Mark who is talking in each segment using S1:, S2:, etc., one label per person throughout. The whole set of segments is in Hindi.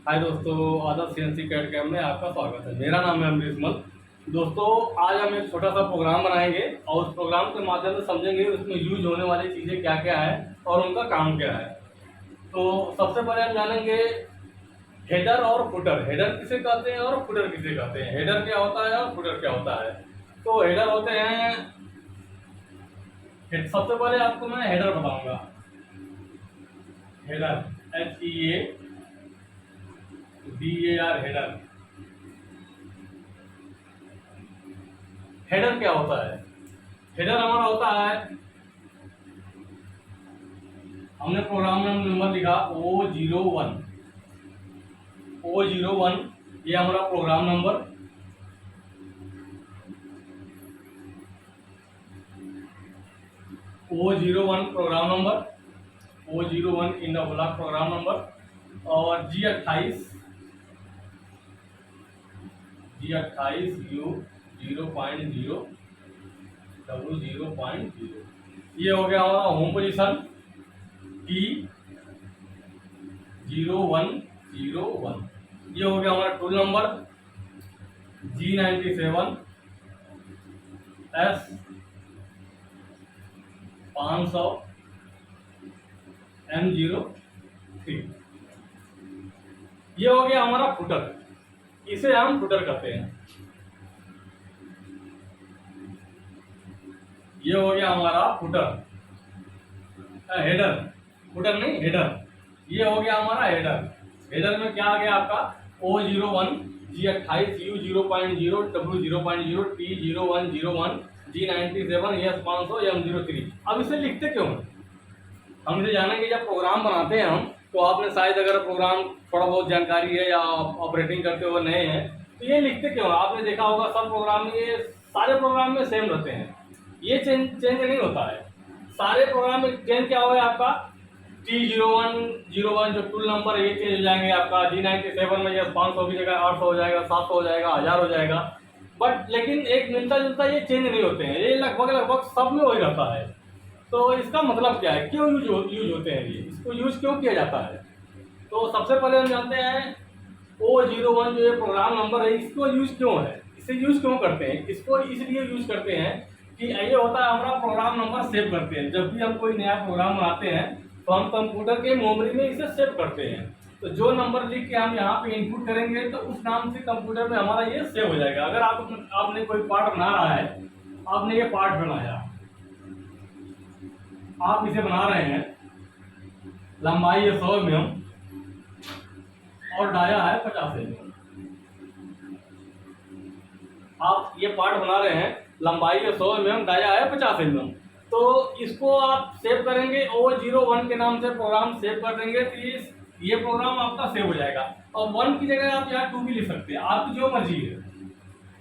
S1: हाय दोस्तों, आदर्श सीएनसी कैड कैम्प में आपका स्वागत है। मेरा नाम है अमरीश मल। दोस्तों, आज हम एक छोटा सा प्रोग्राम बनाएंगे और उस प्रोग्राम के माध्यम से समझेंगे उसमें यूज होने वाली चीज़ें क्या क्या है और उनका काम क्या है। तो सबसे पहले हम जानेंगे हेडर और फुटर। हेडर किसे कहते हैं और फुटर किसे कहते हैं। हेडर क्या होता है और फुटर क्या होता है। तो हेडर होते हैं, सबसे पहले आपको मैं हेडर बताऊंगा। Header HEADER header. हेडर क्या होता है। हेडर हमारा होता है, हमने प्रोग्राम में नंबर लिखा O01। ये हमारा program number. O01 program number, O01 in the block program number. और G28 U 0.0 W 0.0 ये हो गया हमारा होम पोजीशन T 0101। ये हो गया हमारा tool number G97 S 500 M03। ये हो गया हमारा फुटर, इसे हम फुटर कहते हैं। ये हो गया हमारा फुटर, हेडर। फुटर नहीं, हेडर। ये हो गया हमारा हेडर। हेडर में क्या आ गया आपका O01 G28 U 0.0 W 0.0 T 0101 G97 S 500 M03। अब इसे लिखते क्यों हैं? हम इसे जानेंगे। जब प्रोग्राम बनाते हैं हम, तो आपने शायद अगर प्रोग्राम थोड़ा बहुत जानकारी है या ऑपरेटिंग करते हुए नए हैं, तो ये लिखते क्यों? आपने देखा होगा सब प्रोग्राम में, ये सारे प्रोग्राम में सेम रहते हैं, ये चेंज नहीं होता है। सारे प्रोग्राम में चेंज क्या होगा आपका T0101 जो टूल नंबर है ये चेंज हो जाएंगे आपका। G97 में ये 500 की जगह 800 हो जाएगा, 700 हो जाएगा, 1000 हो जाएगा। बट लेकिन एक मिलता जुलता ये चेंज नहीं होते हैं, ये लगभग सब में वही रहता है। तो इसका मतलब क्या है, क्यों यूज होते हैं ये, इसको यूज क्यों किया जाता है? तो सबसे पहले हम जानते हैं O01 जो ये प्रोग्राम नंबर है, इसको यूज क्यों है, इसे यूज क्यों करते हैं। इसको इसलिए यूज करते हैं कि ये होता है हमारा प्रोग्राम नंबर सेव करते हैं। जब भी हम कोई नया प्रोग्राम बनाते हैं तो हम कंप्यूटर के मेमोरी में इसे सेव करते हैं। तो जो नंबर लिख के हम यहाँ पे इनपुट करेंगे तो उस नाम से कंप्यूटर में हमारा ये सेव हो जाएगा। अगर आपने कोई पार्ट बना रहा है, आपने ये पार्ट बनाया, आप इसे बना रहे हैं, लंबाई है 100 mm और डाया है 50 mm। आप ये पार्ट बना रहे हैं, लंबाई है 100 mm, डाया है 50 mm। तो इसको आप सेव करेंगे, O01 के नाम से प्रोग्राम सेव कर देंगे तो ये प्रोग्राम आपका सेव हो जाएगा। और 1 की जगह आप यहाँ 2 भी लिख सकते हैं, आपकी जो मर्जी है।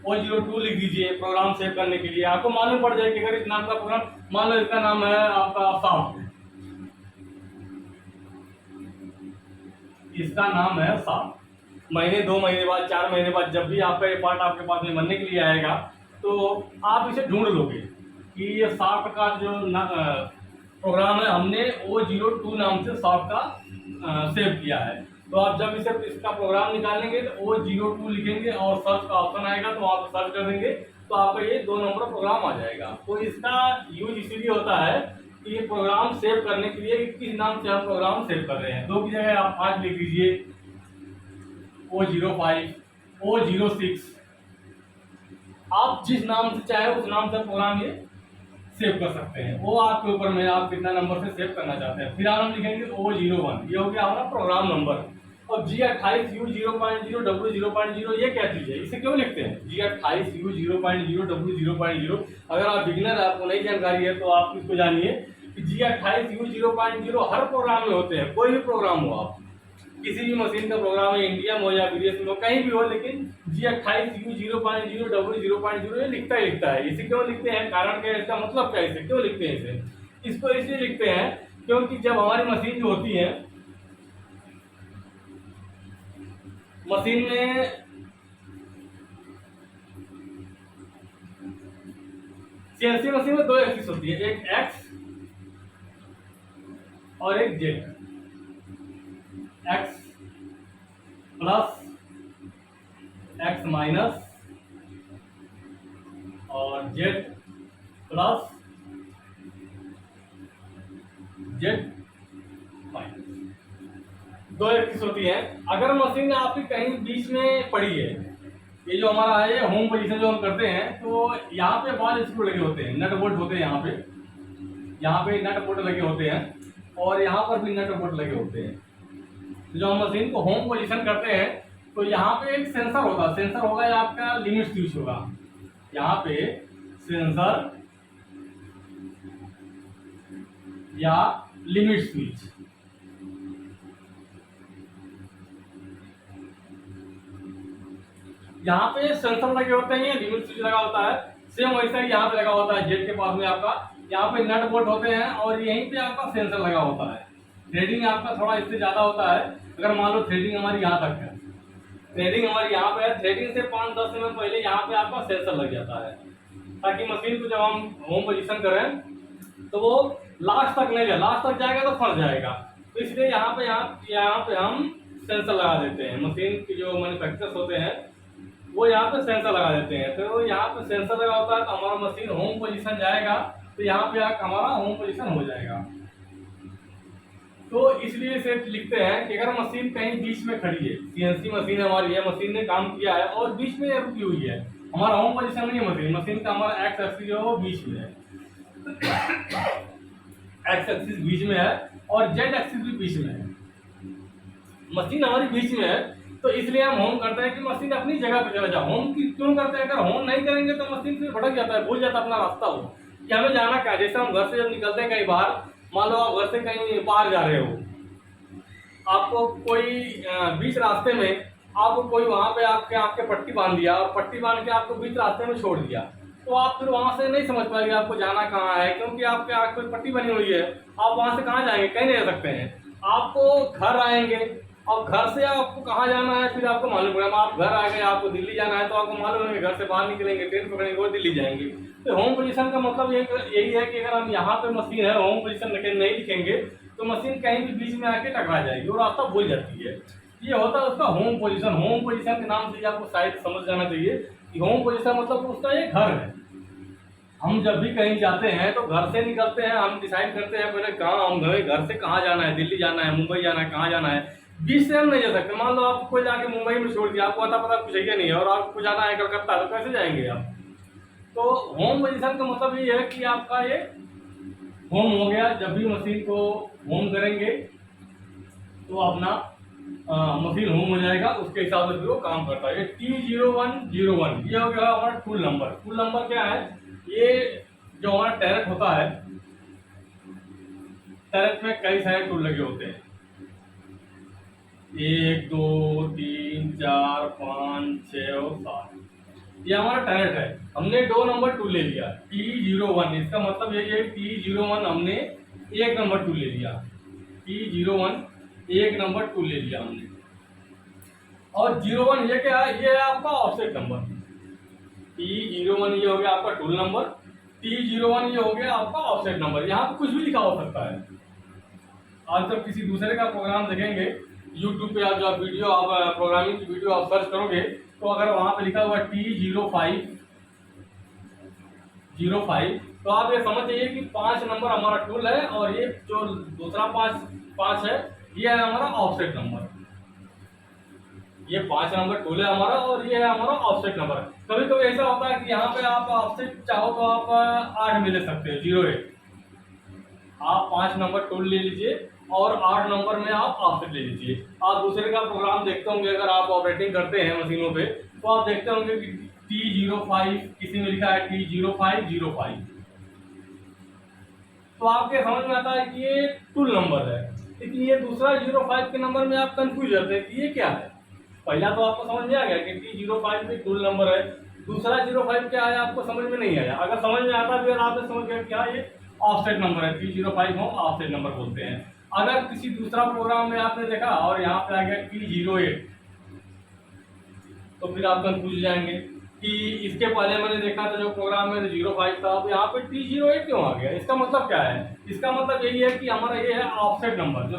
S1: O02 लिख दीजिए प्रोग्राम सेव करने के लिए। आपको मालूम पड़ जाए कि अगर इस नाम का प्रोग्राम, मान लो इसका नाम है आपका साफ, इसका नाम है साफ। महीने 2 महीने बाद, 4 महीने बाद जब भी आपका ये पार्ट आपके पास में बनने के लिए आएगा तो आप इसे ढूंढ लोगे कि ये सॉफ्ट का जो प्रोग्राम है, हमने O02 नाम से सॉफ्ट का सेव किया है। तो आप जब इसका प्रोग्राम निकालेंगे तो O02 लिखेंगे और सर्च का ऑप्शन आएगा तो आप सर्च कर देंगे तो आपका ये 2 नंबर प्रोग्राम आ जाएगा। तो इसका यूज इसीलिए होता है कि ये प्रोग्राम सेव करने के लिए किस नाम से हम प्रोग्राम सेव कर रहे हैं। 2 की जगह आप 5 लिख दीजिए, O05, O06, आप जिस नाम से चाहे उस नाम से प्रोग्राम ये सेव कर सकते हैं। वो आपके ऊपर में, आप कितना नंबर से सेव करना चाहते हैं। फिर हम लिखेंगे O01, ये हो गया हमारा प्रोग्राम नंबर। और G28 U 0.0 W 0.0 ये क्या चीज है, इसे क्यों लिखते हैं G28 U 0.0 W 0.0? अगर आप बिगिनर है, आपको नई जानकारी है, तो आप इसको जानिए कि G28 U 0.0 हर प्रोग्राम में होते हैं। कोई भी प्रोग्राम हो, आप किसी भी मशीन का प्रोग्राम है, इंडिया में हो या विदेश में हो, कहीं भी हो, लेकिन G28 U 0.0 W 0.0 ये लिखता ही लिखता है। इसे क्यों लिखते हैं, कारण क्या है, इसका मतलब क्या है, इसे क्यों लिखते हैं? इसको इसलिए लिखते हैं क्योंकि जब हमारी मशीन जो होती है, मशीन में सीएनसी मशीन में 2 एक्सिस होती है, एक एक्स और एक Z. X plus x minus और जेड प्लस जेड माइनस, दो एक्सिस होती है। अगर मशीन आपकी कहीं बीच में पड़ी है, ये जो हमारा है ये होम पोजीशन जो हम करते हैं, तो यहाँ पे बॉल स्क्रू लगे होते हैं, नट बोल्ट होते हैं, यहाँ पे नट बोल्ट लगे होते हैं और यहाँ पर भी नट बोल्ट लगे होते हैं। जो हम मशीन को होम पोजीशन करते हैं तो यहाँ पे एक सेंसर होगा, सेंसर होगा या आपका लिमिट स्विच होगा, यहाँ पे सेंसर या लिमिट स्विच। यहाँ पे सेंसर लगे होते हैं, लिमिट स्विच लगा होता है, सेम वैसा ही यहाँ पे लगा होता है जेड के पास में आपका, यहाँ पे नट बोल्ट होते हैं और यहीं पे आपका सेंसर लगा होता है। थ्रेडिंग आपका थोड़ा इससे ज्यादा होता है, अगर मान लो थ्रेडिंग हमारी यहाँ तक है, थ्रेडिंग हमारी यहाँ पे है, थ्रेडिंग से 5-10 मिनट पहले यहाँ पे आपका सेंसर लग जाता है, ताकि मशीन को जब हम होम पोजीशन करें तो वो लास्ट तक नहीं जाए, लास्ट तक जाएगा तो फंस जाएगा, तो इसलिए यहाँ पे हम सेंसर लगा देते हैं। मशीन के जो मैन्युफैक्चरर्स होते हैं वो यहाँ पे सेंसर लगा देते हैं, तो यहाँ पे सेंसर लगा होता है तो हमारा मशीन होम पोजीशन जाएगा तो यहाँ पे हमारा होम पोजीशन हो जाएगा। तो इसलिए इसे लिखते हैं कि अगर मशीन कहीं बीच में खड़ी है, सीएनसी मशीन हमारी है, मशीन ने काम किया है और बीच में रुकी हुई है, हमारा होम पोजीशन नहीं है मशीन का हमारा एक्स एक्सिस जो है वो बीच में है, एक्स एक्सिस बीच में है और जेड एक्सिस भी बीच में है, मशीन हमारी बीच में है, तो इसलिए हम होम करते हैं कि मशीन अपनी जगह पे चला जाए। होम की क्यों करते हैं? अगर होम नहीं करेंगे तो मशीन फिर भटक जाता है, भूल जाता है अपना रास्ता हो कि हमें जाना क्या। जैसे हम घर से जब निकलते हैं कहीं बाहर, मान लो आप घर से कहीं बाहर जा रहे हो, आपको कोई बीच रास्ते में आपको कोई वहां पे आपके पट्टी बांध दिया और पट्टी बांध के आपको बीच रास्ते में छोड़ दिया, तो आप फिर वहां से नहीं समझ पाएंगे आपको जाना कहाँ है, क्योंकि आपके आगे कोई पट्टी बनी हुई है, आप वहां से कहाँ जाएंगे, कहीं नहीं जा सकते हैं। आपको घर आएंगे और घर से आपको कहाँ जाना है फिर आपको मालूम पड़ेगा। आप घर आ गए, आपको दिल्ली जाना है तो आपको मालूम है, घर से बाहर निकलेंगे, ट्रेन पकड़ेंगे और दिल्ली जाएंगे। तो होम पोजीशन का मतलब यही है कि अगर हम यहाँ पे मशीन है होम पोजीशन नहीं लिखेंगे तो मशीन कहीं भी बीच में आके टकरा जाएगी और रास्ता भूल जाती है। ये होता है उसका होम पोजीशन। होम पोजीशन के नाम से आपको शायद समझ जाना चाहिए कि होम पोजीशन मतलब उसका ये घर है। हम जब भी कहीं जाते हैं तो घर से निकलते हैं, हम डिसाइड करते हैं पहले कहाँ हम गए, घर से कहाँ जाना है, दिल्ली जाना है, मुंबई जाना है, कहाँ जाना है, बीच से हम नहीं जा सकते। मान लो आपको कोई जाके मुंबई में छोड़ दिया, आपको पता कुछ है नहीं है और आपको जाना है कलकत्ता, तो कैसे जाएंगे आप? तो होम पोजीशन का मतलब ये है कि आपका ये होम हो गया। जब भी मशीन को होम करेंगे तो अपना मशीन होम हो जाएगा, उसके हिसाब से फिर वो काम करता है। ये T0101 ये हो गया हमारा टूल नंबर। टूल नंबर क्या है? ये जो हमारा टैरेट होता है, टैरेट में कई सारे टूल लगे होते हैं, 1 2 3 4 5 6 और 7। ये हमारा टैरेट है। हमने 2 नंबर टूल ले लिया T01, इसका मतलब ये T01 हमने 1 नंबर टूल ले लिया, T01 1 नंबर टूल ले लिया हमने। और 01 ये क्या है? ये है आपका ऑफसेट नंबर। T01 ये हो गया आपका टूल नंबर, T01 ये हो गया आपका ऑफसेट नंबर। यहाँ पे कुछ भी लिखा हो सकता है। आज जब किसी दूसरे का प्रोग्राम देखेंगे यूट्यूब पे, आप जब वीडियो आप प्रोग्रामिंग की वीडियो आप सर्च करोगे तो अगर वहां पे लिखा हुआ T05 तो आप ये समझ जाइए कि 5 नंबर हमारा टूल है और ये जो दूसरा 5 है ये है हमारा ऑफसेट नंबर। ये 5 नंबर टूल है हमारा और ये है हमारा ऑफसेट नंबर। कभी कभी ऐसा होता है कि यहाँ पे आप ऑफसेट चाहो तो आप 8 में ले सकते हो, 08। आप 5 नंबर टूल ले लीजिए और 8 नंबर में आप ऑफसेट ले लीजिए। आप दूसरे का प्रोग्राम देखते होंगे, अगर आप ऑपरेटिंग करते हैं मशीनों पे तो आप देखते होंगे कि T05 किसी में लिखा है T0505, तो आपके समझ में आता है कि ये टूल नंबर है। लेकिन ये दूसरा 05 के नंबर में आप कंफ्यूज रहते हैं कि ये क्या है। पहला तो आपको समझ में आ गया कि T05 में टूल नंबर है, दूसरा 05 क्या है आपको समझ में नहीं आया। अगर समझ में आता फिर आपने समझ गया क्या ये ऑफसेट नंबर है, T05 हम ऑफसेट नंबर बोलते हैं। अगर किसी दूसरा प्रोग्राम में आपने देखा और यहाँ पे आ गया T08 तो फिर आप कंफ्यूज जाएंगे कि इसके पहले मैंने देखा था जो प्रोग्राम में 05 था, अब यहाँ पे T08 क्यों आ गया। इसका मतलब क्या है? इसका मतलब यही है कि हमारा ये है ऑफसेट नंबर, जो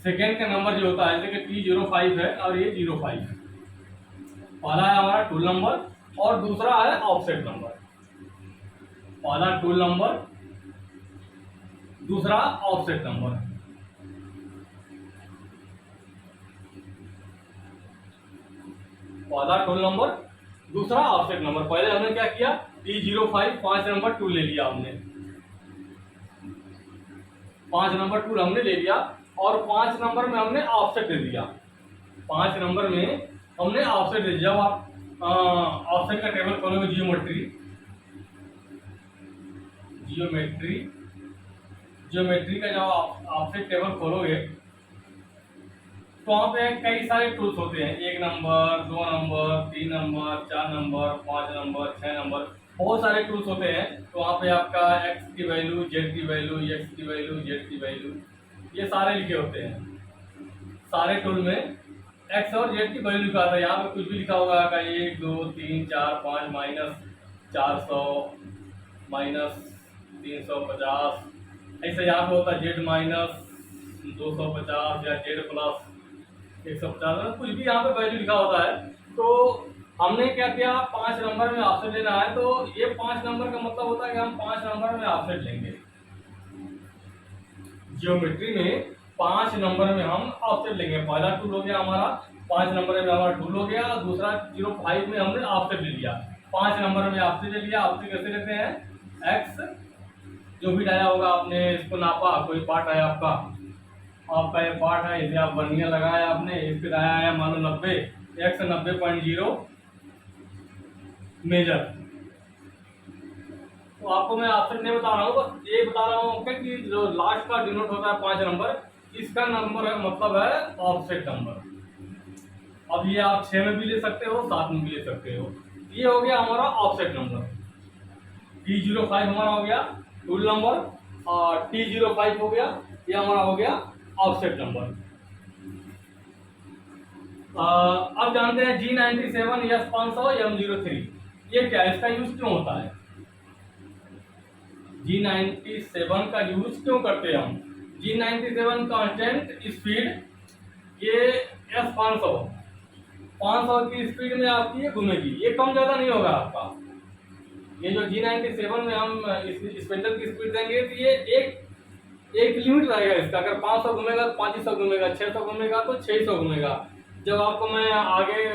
S1: सेकेंड का नंबर जो होता है, जैसे कि T05 है और ये 05, पहला है हमारा टूल नंबर और दूसरा है ऑफसेट नंबर। पहला टूल नंबर, दूसरा ऑफसेट नंबर। पहला टूल नंबर, दूसरा ऑफसेट नंबर। पहले हमने क्या किया, T05 5 नंबर टूल ले लिया हमने, 5 नंबर टूल हमने ले लिया और 5 नंबर में हमने ऑफसेट दे दिया। 5 नंबर में हमने ऑफसेट दे दिया। जब आप ऑफसेट का टेबल खोलोगे, जियोमेट्री का जब ऑफसेट टेबल खोलोगे तो वहाँ पे कई सारे टूल्स होते हैं, 1 number, 2 number, 3 number, 4 number, 5 number, 6 number, बहुत सारे टूल्स होते हैं। तो वहाँ पे आपका x की वैल्यू, z की वैल्यू, x की वैल्यू, z की वैल्यू, ये सारे लिखे होते हैं। सारे टूल में x और z की वैल्यू लिखा होता है। यहाँ पे कुछ भी लिखा होगा का 1, 2, 3, 4, 5, -400, -350, ऐसे यहाँ पे होता है z -250 या z प्लस 150, कुछ भी यहाँ पे वैल्यू लिखा होता है। तो हमने क्या किया, 5 नंबर में ऑफसेट लेना है, तो ये 5 नंबर का मतलब होता है कि हम 5 नंबर में ऑफसेट लेंगे। ज्योमेट्री में 5 नंबर में हम ऑफसेट लेंगे। पहला टूल हो गया हमारा, 5 नंबर में हमारा टूल हो गया, दूसरा 05 में हमने ऑफसेट ले लिया। 5 नंबर में ऑफसेट ले लिया। ऑफसेट कैसे लेते हैं, एक्स जो भी डाला होगा आपने, इसको नापा, कोई पार्ट आया आपका ये पार्ट है, इसे आप बर्नियर लगाया आपने, इस पे आया है मान लो 90, x 90.0 मेजर। तो आपको मैं ऑप्शन नहीं बता रहा हूँ, बस ये बता रहा हूँ कि जो लास्ट का डिनोट होता है 5 नंबर, इसका नंबर है मतलब है ऑफसेट नंबर। अब ये आप 6 में भी ले सकते हो, 7 में भी ले सकते हो। ये हो गया हमारा ऑफसेट नंबर। T05 हमारा हो गया टूल नंबर और T05 हो गया, ये हमारा हो गया ऑफसेट नंबर। अब जानते हैं G97 S500 M03, ये क्या है, इसका यूज क्यों होता है, G97 का यूज क्यों करते हैं हम। G97 कांस्टेंट स्पीड, ये S500 500 की स्पीड में आपकी ये घूमेगी, ये कम ज्यादा नहीं होगा आपका। ये जो G97 में हम स्पेंडल की स्पीड देंगे तो ये एक लिमिट रहेगा इसका। अगर 500 घूमेगा तो 500 घूमेगा, 600 घूमेगा तो 600 घूमेगा। जब आपको मैं आगे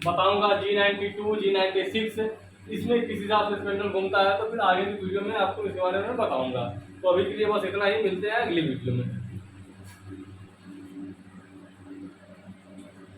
S1: बताऊंगा G92, G96 इसमें किस हिसाब से स्पेंडल घूमता है, तो फिर आगे की वीडियो में आपको इस बारे में बताऊंगा। तो अभी के लिए बस इतना ही, मिलते हैं अगली वीडियो में।